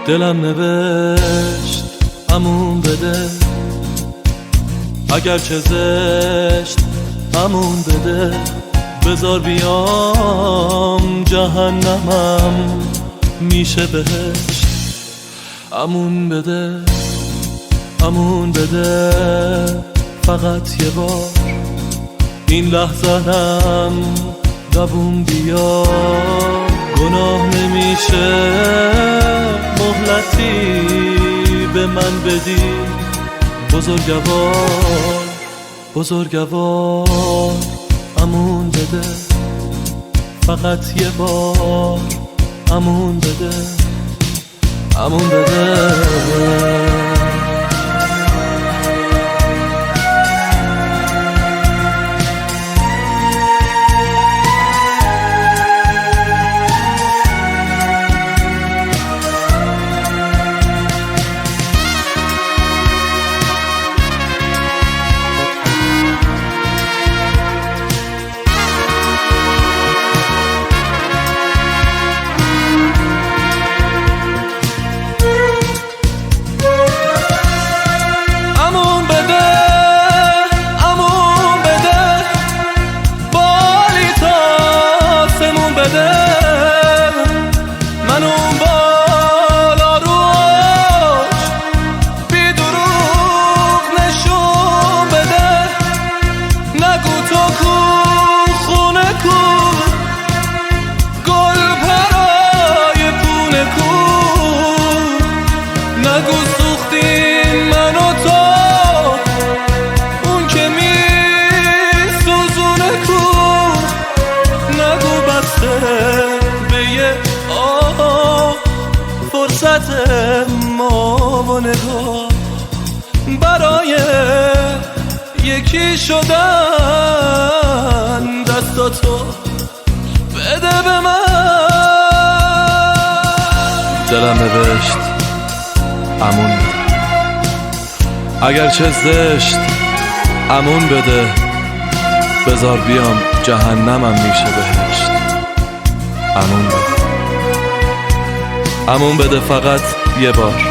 دلم نوشت امون بده، اگر چه زشت امون بده. بذار بیام جهنمم میشه بهشت. امون بده، امون بده، فقط یه بار این لحظه‌ام دووم بیا. گناه نمیشه مهلتی به من بدی، بزرگوار بزرگوار. امون بده، فقط یه بار امون بده، امون بده. من اون بالا روش بی دروغ نشون بده. نگو تو کو خونه کو، گل پرای پونه کو. نگو سوختیم من و تو، اون که می سوزونه کو. نگو بسته فرصت ما و نگاه برای یکی شدن. دستاتو بده به من. دلم نوشت امون بده، اگر چه زشت امون بده. بذار بیام جهنمم میشه بهشت. امون بده، امون بده، فقط یه بار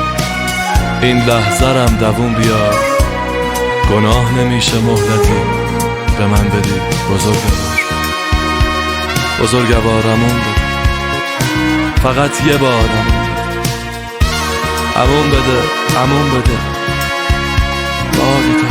این لحظه‌ام دووم بیار. گناه نمیشه مهلتی به من بدی، بزرگوار بزرگوار. امون بده، فقط یه بار امون بده، امون بده، امون بده. باری تا